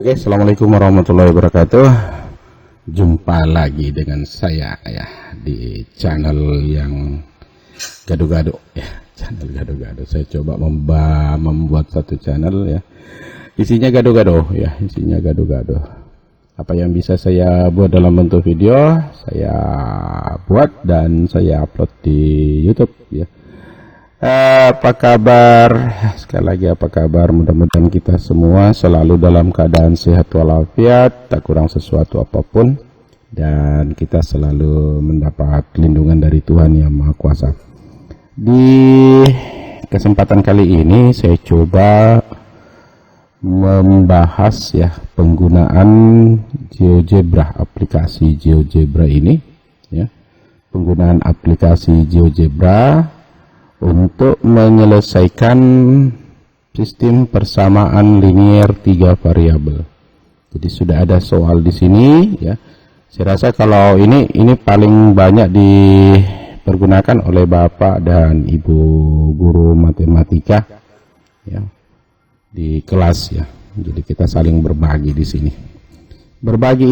Oke, assalamualaikum warahmatullahi wabarakatuh. Jumpa lagi dengan saya ya di channel yang gado-gado ya, channel gado-gado. Saya coba membuat satu channel ya, isinya gado-gado ya, isinya gado-gado. Apa yang bisa saya buat dalam bentuk video, saya buat dan saya upload di YouTube ya. Apa kabar? Sekali lagi apa kabar? Mudah-mudahan kita semua selalu dalam keadaan sehat walafiat, tak kurang sesuatu apapun, dan kita selalu mendapat lindungan dari Tuhan Yang Maha Kuasa. Di kesempatan kali ini saya coba membahas ya penggunaan GeoGebra, aplikasi GeoGebra ini ya. Penggunaan aplikasi GeoGebra untuk menyelesaikan sistem persamaan linier 3 variabel. Jadi sudah ada soal di sini ya. Saya rasa kalau ini paling banyak dipergunakan oleh Bapak dan Ibu guru matematika ya di kelas ya. Jadi kita saling berbagi di sini. Berbagi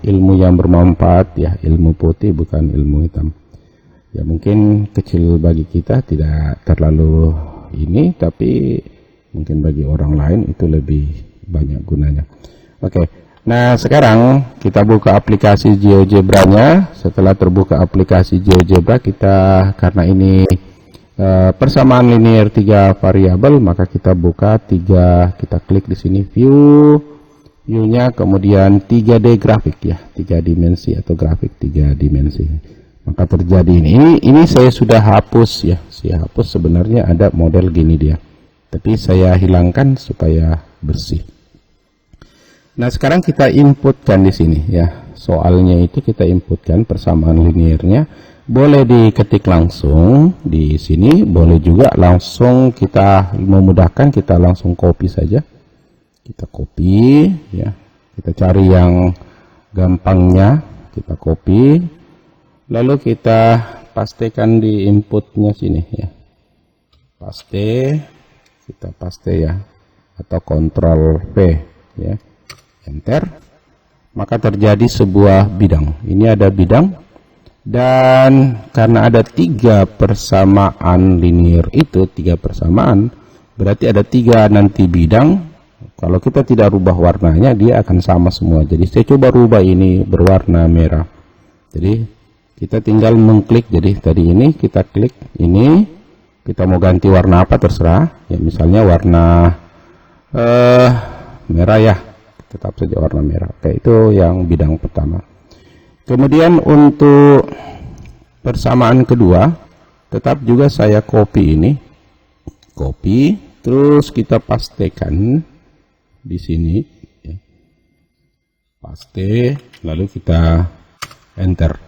ilmu yang bermanfaat ya, ilmu putih bukan ilmu hitam. Ya mungkin kecil bagi kita, tidak terlalu ini, tapi mungkin bagi orang lain itu lebih banyak gunanya. Oke, nah sekarang kita buka aplikasi GeoGebra-nya. Setelah terbuka aplikasi GeoGebra, kita karena ini persamaan linier 3 variabel, maka kita buka kita klik di sini view-nya, kemudian 3D grafik ya, 3 dimensi atau grafik 3 dimensi. Maka terjadi ini saya sudah hapus ya, saya hapus. Sebenarnya ada model gini dia, tapi saya hilangkan supaya bersih. Nah sekarang kita inputkan di sini ya, soalnya itu kita inputkan persamaan liniernya. Boleh diketik langsung di sini, boleh juga langsung kita memudahkan, kita langsung copy saja. Kita copy ya, kita cari yang gampangnya, kita copy. Lalu kita pastekan di inputnya sini ya, kita paste ya, atau Ctrl V ya, enter, maka terjadi sebuah bidang. Ini ada bidang, dan karena ada 3 persamaan linier itu, 3 persamaan, berarti ada 3 nanti bidang. Kalau kita tidak rubah warnanya, dia akan sama semua. Jadi saya coba rubah ini berwarna merah. Jadi kita tinggal mengklik. Jadi tadi ini kita klik ini, kita mau ganti warna apa terserah ya, misalnya warna merah ya, tetap saja warna merah. Oke, itu yang bidang pertama. Kemudian untuk persamaan kedua, tetap juga saya copy ini, terus kita pastekan di sini ya. Paste, lalu kita enter.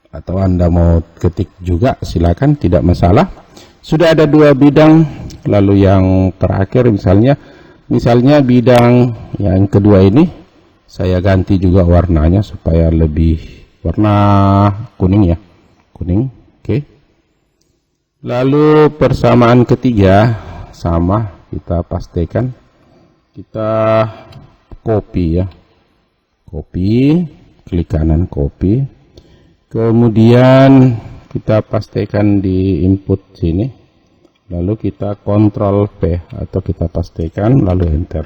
Atau Anda mau ketik juga silakan, tidak masalah. Sudah ada 2 bidang. Lalu yang terakhir misalnya bidang yang kedua ini saya ganti juga warnanya supaya lebih warna kuning ya, kuning. Oke. Lalu persamaan ketiga sama, kita pastekan, kita copy ya, klik kanan copy. Kemudian kita pastikan di input sini, lalu kita Ctrl V atau kita pastikan, lalu enter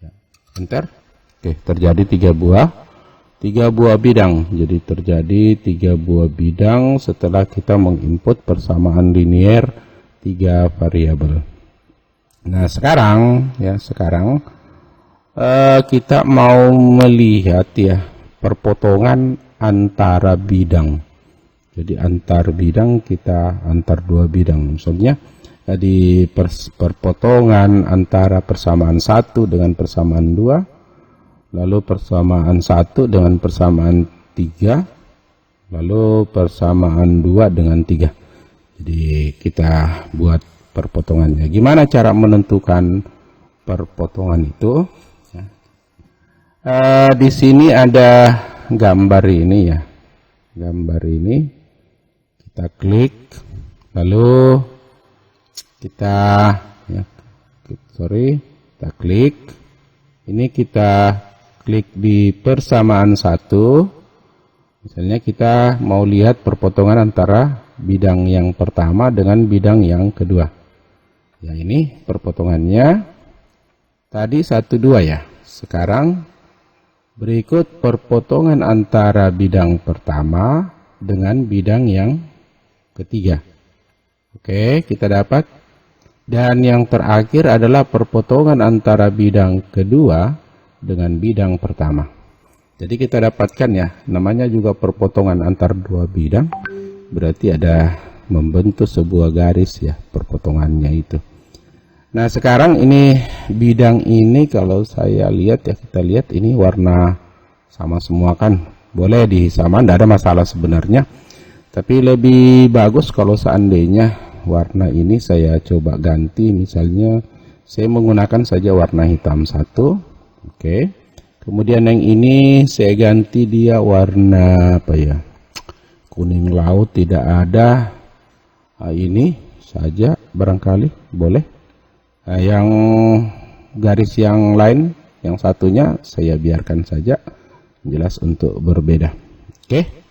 ya, enter. Oke, terjadi 3 buah bidang. Jadi terjadi 3 buah bidang setelah kita menginput persamaan linier 3 variabel. Nah sekarang kita mau melihat ya perpotongan antara bidang. Jadi antar bidang, kita antar 2 bidang. Maksudnya di perpotongan antara persamaan 1 dengan persamaan 2, lalu persamaan 1 dengan persamaan 3, lalu persamaan 2 dengan 3. Jadi kita buat perpotongannya. Gimana cara menentukan perpotongan itu? Di sini ada gambar ini ya, gambar ini kita klik, lalu kita ya, kita klik, Ini kita klik di persamaan 1. Misalnya kita mau lihat perpotongan antara bidang yang pertama dengan bidang yang kedua. Ya, ini perpotongannya tadi 1, 2 ya. Sekarang berikut perpotongan antara bidang pertama dengan bidang yang ketiga. Oke, kita dapat. Dan yang terakhir adalah perpotongan antara bidang kedua dengan bidang pertama. Jadi kita dapatkan ya, namanya juga perpotongan antar dua bidang. Berarti ada membentuk sebuah garis ya, perpotongannya itu. Nah sekarang ini bidang ini kalau saya lihat ya, kita lihat ini warna sama semua kan. Boleh disamakan, tidak ada masalah sebenarnya. Tapi lebih bagus kalau seandainya warna ini saya coba ganti, misalnya saya menggunakan saja warna hitam 1. Oke. Kemudian yang ini saya ganti dia warna apa ya, kuning laut, tidak ada. Nah, ini saja barangkali boleh. Nah, yang garis yang lain, yang satunya saya biarkan saja, jelas untuk berbeda. Oke.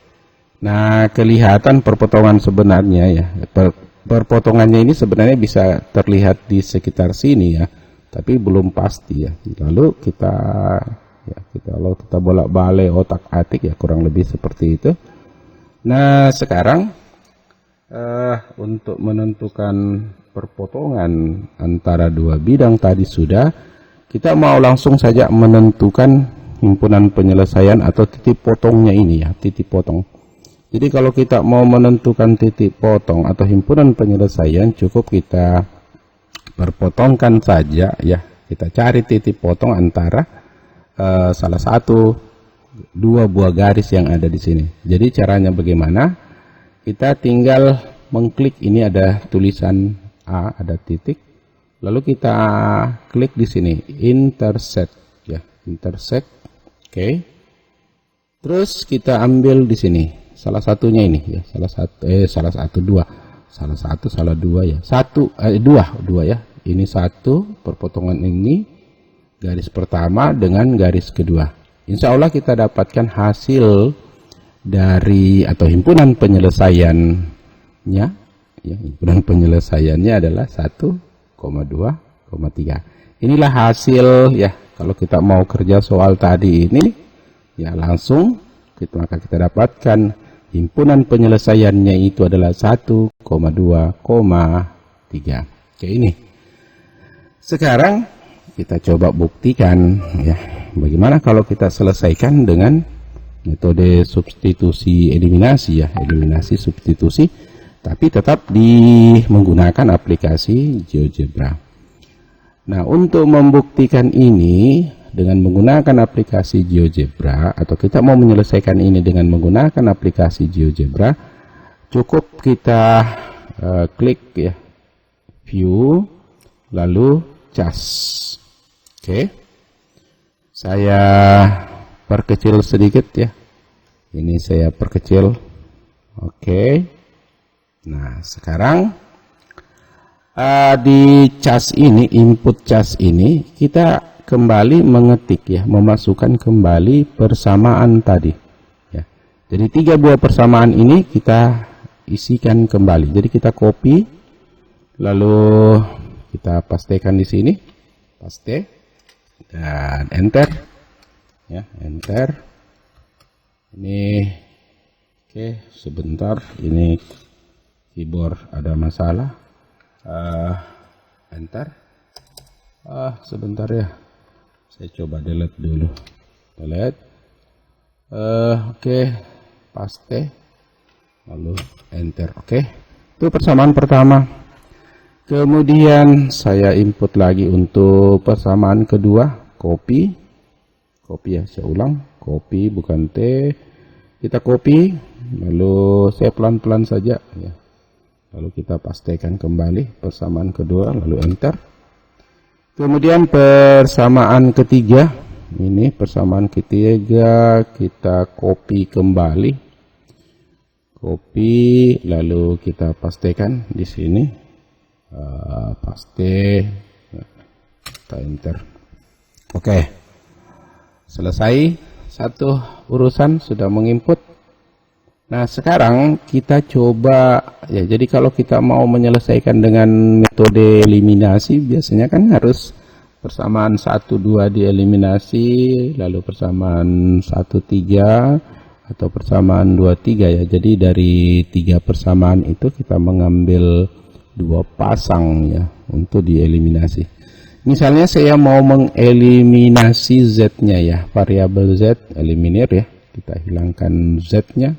Nah kelihatan perpotongan sebenarnya ya, perpotongannya ini sebenarnya bisa terlihat di sekitar sini ya, tapi belum pasti ya. Lalu kalau kita bolak-balik otak-atik ya, kurang lebih seperti itu. Nah sekarang untuk menentukan perpotongan antara dua bidang tadi sudah, kita mau langsung saja menentukan himpunan penyelesaian atau titik potongnya ini ya, titik potong. Jadi kalau kita mau menentukan titik potong atau himpunan penyelesaian, cukup kita perpotongkan saja ya. Kita cari titik potong antara salah satu dua buah garis yang ada di sini. Jadi caranya bagaimana? Kita tinggal mengklik, ini ada tulisan A, ada titik. Lalu kita klik di sini intersect ya, intersect. Oke. Terus kita ambil di sini salah satunya ini ya, dua ya. Ini satu perpotongan ini, garis pertama dengan garis kedua. Insya Allah kita dapatkan hasil dari atau himpunan penyelesaiannya ya, himpunan penyelesaiannya adalah 1,2,3. Inilah hasil ya. Kalau kita mau kerja soal tadi ini ya, langsung maka kita dapatkan himpunan penyelesaiannya itu adalah 1,2,3. Oke, ini. Sekarang kita coba buktikan ya, bagaimana kalau kita selesaikan dengan metode substitusi eliminasi ya, eliminasi substitusi, tapi tetap menggunakan aplikasi GeoGebra. Nah, untuk membuktikan ini dengan menggunakan aplikasi GeoGebra, atau kita mau menyelesaikan ini dengan menggunakan aplikasi GeoGebra, cukup kita klik ya, view, lalu cas. Oke. Saya perkecil sedikit ya. Ini saya perkecil. Oke. Nah, sekarang di cas ini, input cas ini, kita kembali mengetik ya, memasukkan kembali persamaan tadi ya. Jadi 3 buah persamaan ini kita isikan kembali. Jadi kita copy, lalu kita pastekan di sini, paste, dan enter ya, enter. Ini oke, sebentar, ini keyboard ada masalah. Enter. Sebentar ya, saya coba delete dulu. Delete. Oke, paste, lalu enter. Oke, itu persamaan pertama. Kemudian saya input lagi untuk persamaan kedua, copy ya, saya ulang, copy bukan T, kita copy, lalu saya pelan-pelan saja ya. Lalu kita pastekan kembali persamaan kedua, lalu enter. Kemudian persamaan ketiga, ini persamaan ketiga kita copy kembali, copy, lalu kita pastekan di sini, paste, kita enter. Oke, selesai satu urusan, sudah menginput. Nah, sekarang kita coba, ya, jadi kalau kita mau menyelesaikan dengan metode eliminasi, biasanya kan harus persamaan 1, 2 dieliminasi, lalu persamaan 1, 3, atau persamaan 2, 3 ya. Jadi dari 3 persamaan itu kita mengambil 2 pasang ya, untuk dieliminasi. Misalnya saya mau mengeliminasi Z-nya ya, variabel Z, eliminir ya, kita hilangkan Z-nya.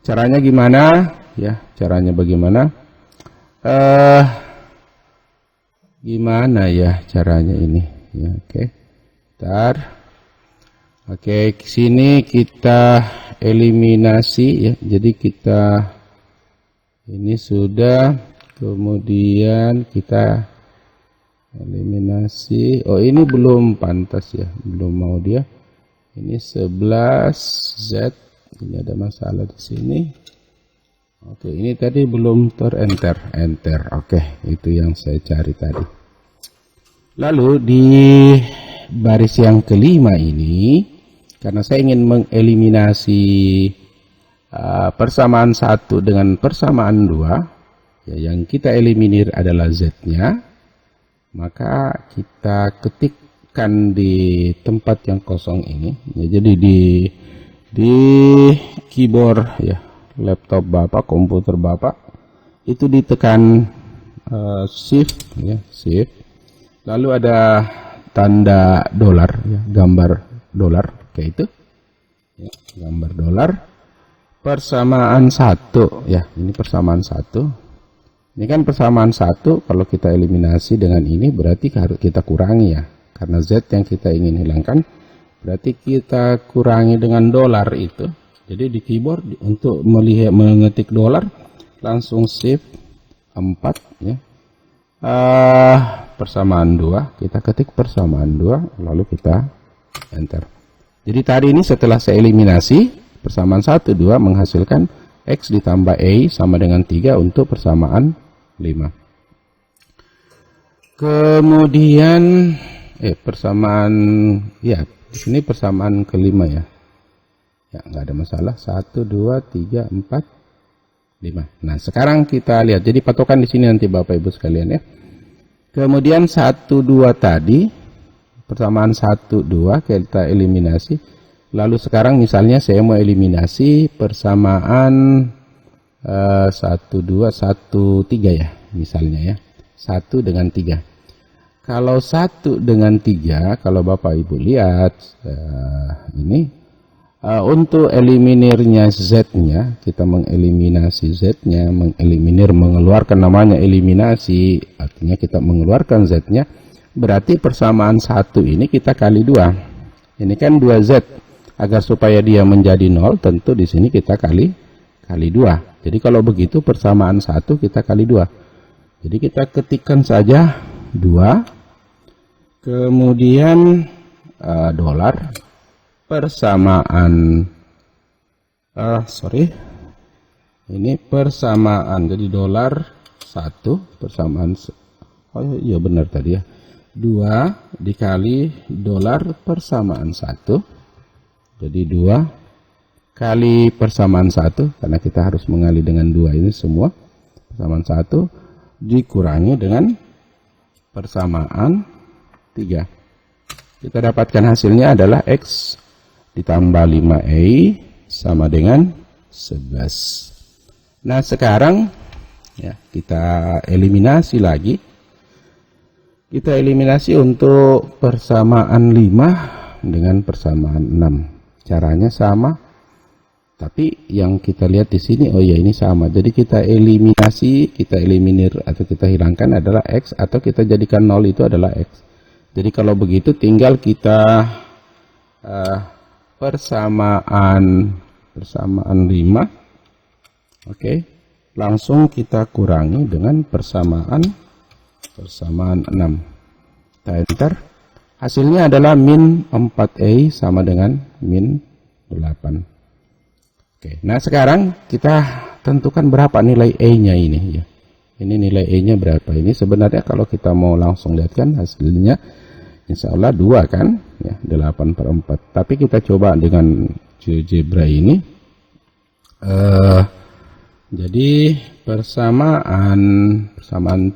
Caranya gimana? Ya, caranya bagaimana? Gimana ya caranya ini? Ya, oke. Bentar. Oke, sini kita eliminasi ya. Jadi kita ini sudah, kemudian kita eliminasi. Oh, ini belum pantas ya, belum mau dia. Ini 11 Z. Ini ada masalah di sini. Oke, ini tadi belum enter. Oke, itu yang saya cari tadi. Lalu di baris yang kelima ini, karena saya ingin mengeliminasi persamaan 1 dengan persamaan 2, ya, yang kita eliminir adalah Z-nya, maka kita ketikkan di tempat yang kosong ini. Ya, jadi di keyboard ya, laptop Bapak, komputer Bapak, itu ditekan shift ya, shift. Lalu ada tanda dolar ya, gambar dolar kayak itu. Ya, gambar dolar. Persamaan 1 ya, ini persamaan 1. Ini kan persamaan 1, kalau kita eliminasi dengan ini berarti harus kita kurangi ya. Karena Z yang kita ingin hilangkan, berarti kita kurangi dengan dolar itu. Jadi di keyboard untuk melihat mengetik dolar, langsung shift 4 ya. Persamaan 2, kita ketik persamaan 2, lalu kita enter. Jadi tadi ini setelah saya eliminasi, persamaan 1, 2 menghasilkan X ditambah Y sama dengan 3 untuk persamaan 5. Kemudian persamaan ya, di sini persamaan kelima ya. Ya, nggak ada masalah. 1, 2, 3, 4, 5. Nah, sekarang kita lihat. Jadi patokan di sini nanti Bapak Ibu sekalian ya. Kemudian 1, 2 tadi, persamaan 1, 2 kita eliminasi. Lalu sekarang misalnya saya mau eliminasi persamaan 1, 2, 1, 3 ya, misalnya ya. 1 dengan 3. Kalau 1 dengan 3, kalau Bapak Ibu lihat ini, untuk eliminirnya Z-nya, kita mengeliminasi Z-nya, mengeliminir, mengeluarkan, namanya eliminasi, artinya kita mengeluarkan Z-nya, berarti persamaan 1 ini kita kali 2. Ini kan 2Z, agar supaya dia menjadi 0, tentu di sini kita kali 2. Jadi kalau begitu persamaan 1 kita kali 2. Jadi kita ketikkan saja 2. Kemudian dolar persamaan ini persamaan, jadi dolar 1 persamaan, oh iya benar tadi ya, 2 dikali dolar persamaan 1, jadi 2 kali persamaan 1, karena kita harus mengali dengan 2 ini semua, persamaan 1 dikurangi dengan persamaan 3. Kita dapatkan hasilnya adalah X ditambah 5Y sama dengan 11. Nah, sekarang ya, kita eliminasi lagi. Kita eliminasi untuk persamaan 5 dengan persamaan 6. Caranya sama. Tapi yang kita lihat di sini, oh ya, ini sama. Jadi kita eliminasi, kita eliminir atau kita hilangkan adalah X, atau kita jadikan 0 itu adalah X. Jadi kalau begitu tinggal kita persamaan 5, oke, langsung kita kurangi dengan persamaan 6. Kita enter. Hasilnya adalah min 4Y sama dengan min 8. Oke, nah sekarang kita tentukan berapa nilai E-nya ini ya. Ini nilai E-nya berapa? Ini sebenarnya kalau kita mau langsung lihatkan hasilnya, insya Allah 2 kan, ya 8/4. Tapi kita coba dengan GeoGebra ini. Jadi persamaan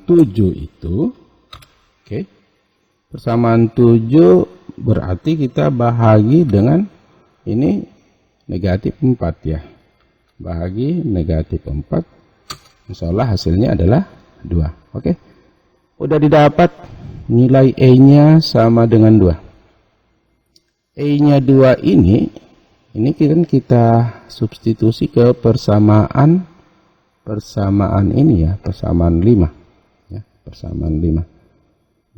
7 itu, oke, persamaan 7 berarti kita bahagi dengan ini negatif 4 ya, bahagi negatif 4, insya Allah hasilnya adalah 2. Oke, udah didapat nilai E-nya sama dengan 2. E-nya 2 ini kan kita substitusi ke persamaan ini ya, persamaan 5 ya, persamaan 5.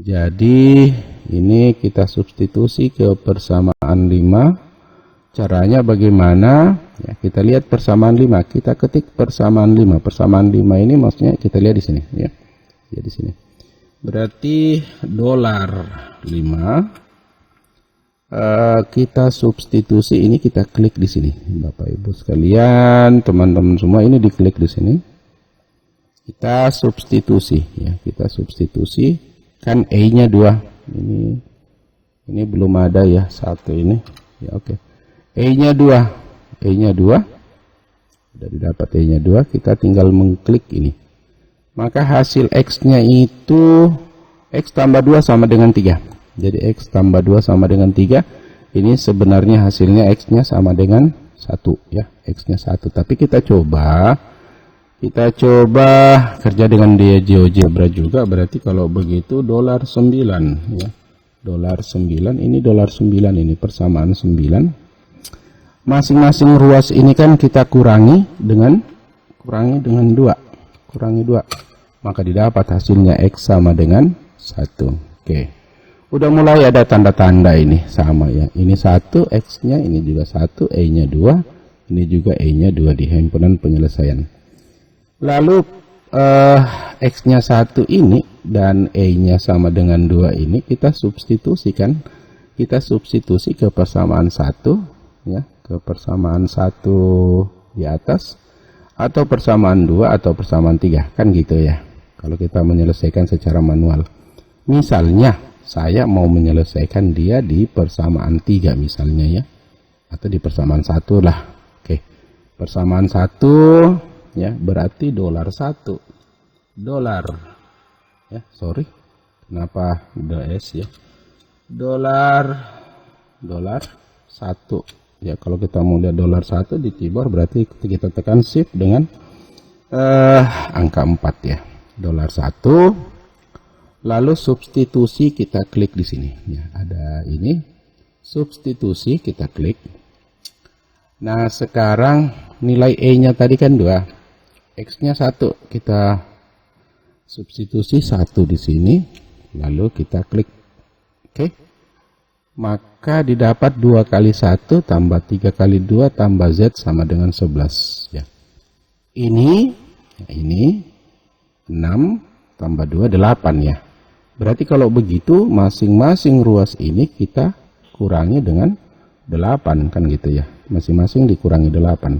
Jadi ini kita substitusi ke persamaan 5. Caranya bagaimana? Ya, kita lihat persamaan 5. Kita ketik persamaan 5. Persamaan 5 ini maksudnya kita lihat di sini ya. Ya di sini. Berarti $5. Kita substitusi ini, kita klik di sini. Bapak Ibu sekalian, teman-teman semua, ini diklik di sini. Kita substitusi ya, kita substitusi kan E-nya 2. Ini belum ada ya, 1 ini. Ya oke. E-nya 2. E-nya 2. Sudah didapat E-nya 2, kita tinggal mengklik ini. Maka hasil X-nya itu X tambah 2 sama dengan 3. Jadi X tambah 2 sama dengan 3. Ini sebenarnya hasilnya X-nya sama dengan 1 ya, X-nya 1. Tapi kita coba kerja dengan dia GeoGebra juga. Berarti kalau begitu $9 ya. $9, ini $9, ini persamaan 9. Masing-masing ruas ini kan kita kurangi dengan 2. Kurangi 2. Maka didapat hasilnya X sama dengan 1. Oke. Udah mulai ada tanda-tanda ini sama ya. Ini 1 X-nya, ini juga 1, E-nya 2, ini juga E-nya 2 di himpunan penyelesaian. Lalu X-nya 1 ini dan E-nya sama dengan 2 ini kita substitusikan. Kita substitusi ke persamaan 1 ya, ke persamaan 1 di atas, atau persamaan 2 atau persamaan 3 kan gitu ya. Kalau kita menyelesaikan secara manual. Misalnya saya mau menyelesaikan dia di persamaan 3 misalnya ya, atau di persamaan 1 lah. Oke, persamaan 1 ya, berarti $1 ya, sorry kenapa ada S ya, $1 ya. Kalau kita mau lihat $1 di keyboard, berarti kita tekan shift dengan angka 4 ya, $1. Lalu substitusi, kita klik di sini ya, ada ini substitusi, kita klik. Nah sekarang nilai E-nya tadi kan 2, X-nya 1, kita substitusi 1 di sini, lalu kita klik. Oke, maka didapat 2 kali 1 tambah 3 kali 2 tambah Z sama dengan 11 ya. Ini 6 tambah 2 8 ya. Berarti kalau begitu masing-masing ruas ini kita kurangi dengan 8 kan gitu ya. Masing-masing dikurangi 8.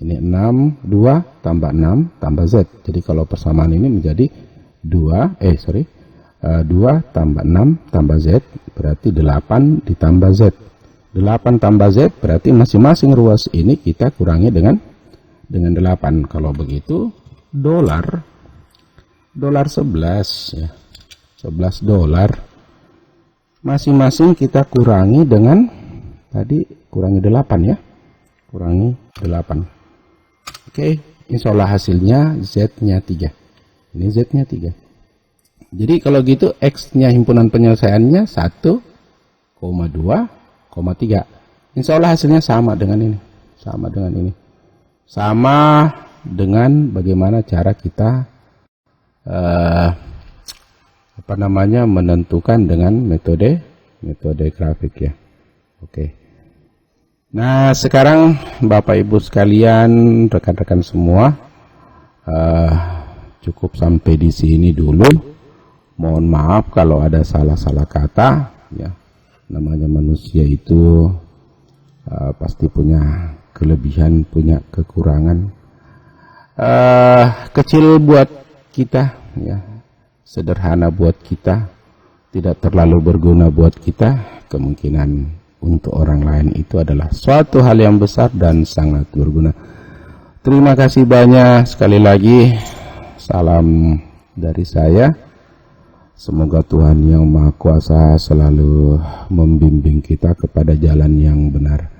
Ini 6, 2 tambah 6 tambah Z. Jadi kalau persamaan ini menjadi 2 tambah 6 tambah Z berarti 8 ditambah Z. 8 tambah Z berarti masing-masing ruas ini kita kurangi dengan 8. Kalau begitu $11 ya. $11 masing-masing kita kurangi dengan tadi kurangi 8 ya, kurangi 8. Oke, insya Allah hasilnya Z-nya 3. Ini Z-nya 3. Jadi kalau gitu X-nya himpunan penyelesaiannya 1,2,3. Insya Allah hasilnya sama dengan ini, sama bagaimana cara kita menentukan dengan metode grafik ya. Oke. Nah sekarang Bapak Ibu sekalian, rekan-rekan semua, cukup sampai di sini dulu. Mohon maaf kalau ada salah-salah kata ya. Namanya manusia itu pasti punya kelebihan, punya kekurangan. Kecil buat kita ya, sederhana buat kita, tidak terlalu berguna buat kita, kemungkinan untuk orang lain itu adalah suatu hal yang besar dan sangat berguna. Terima kasih banyak sekali lagi. Salam dari saya. Semoga Tuhan Yang Maha Kuasa selalu membimbing kita kepada jalan yang benar.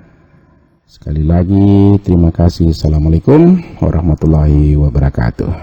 Sekali lagi terima kasih. Assalamualaikum warahmatullahi wabarakatuh.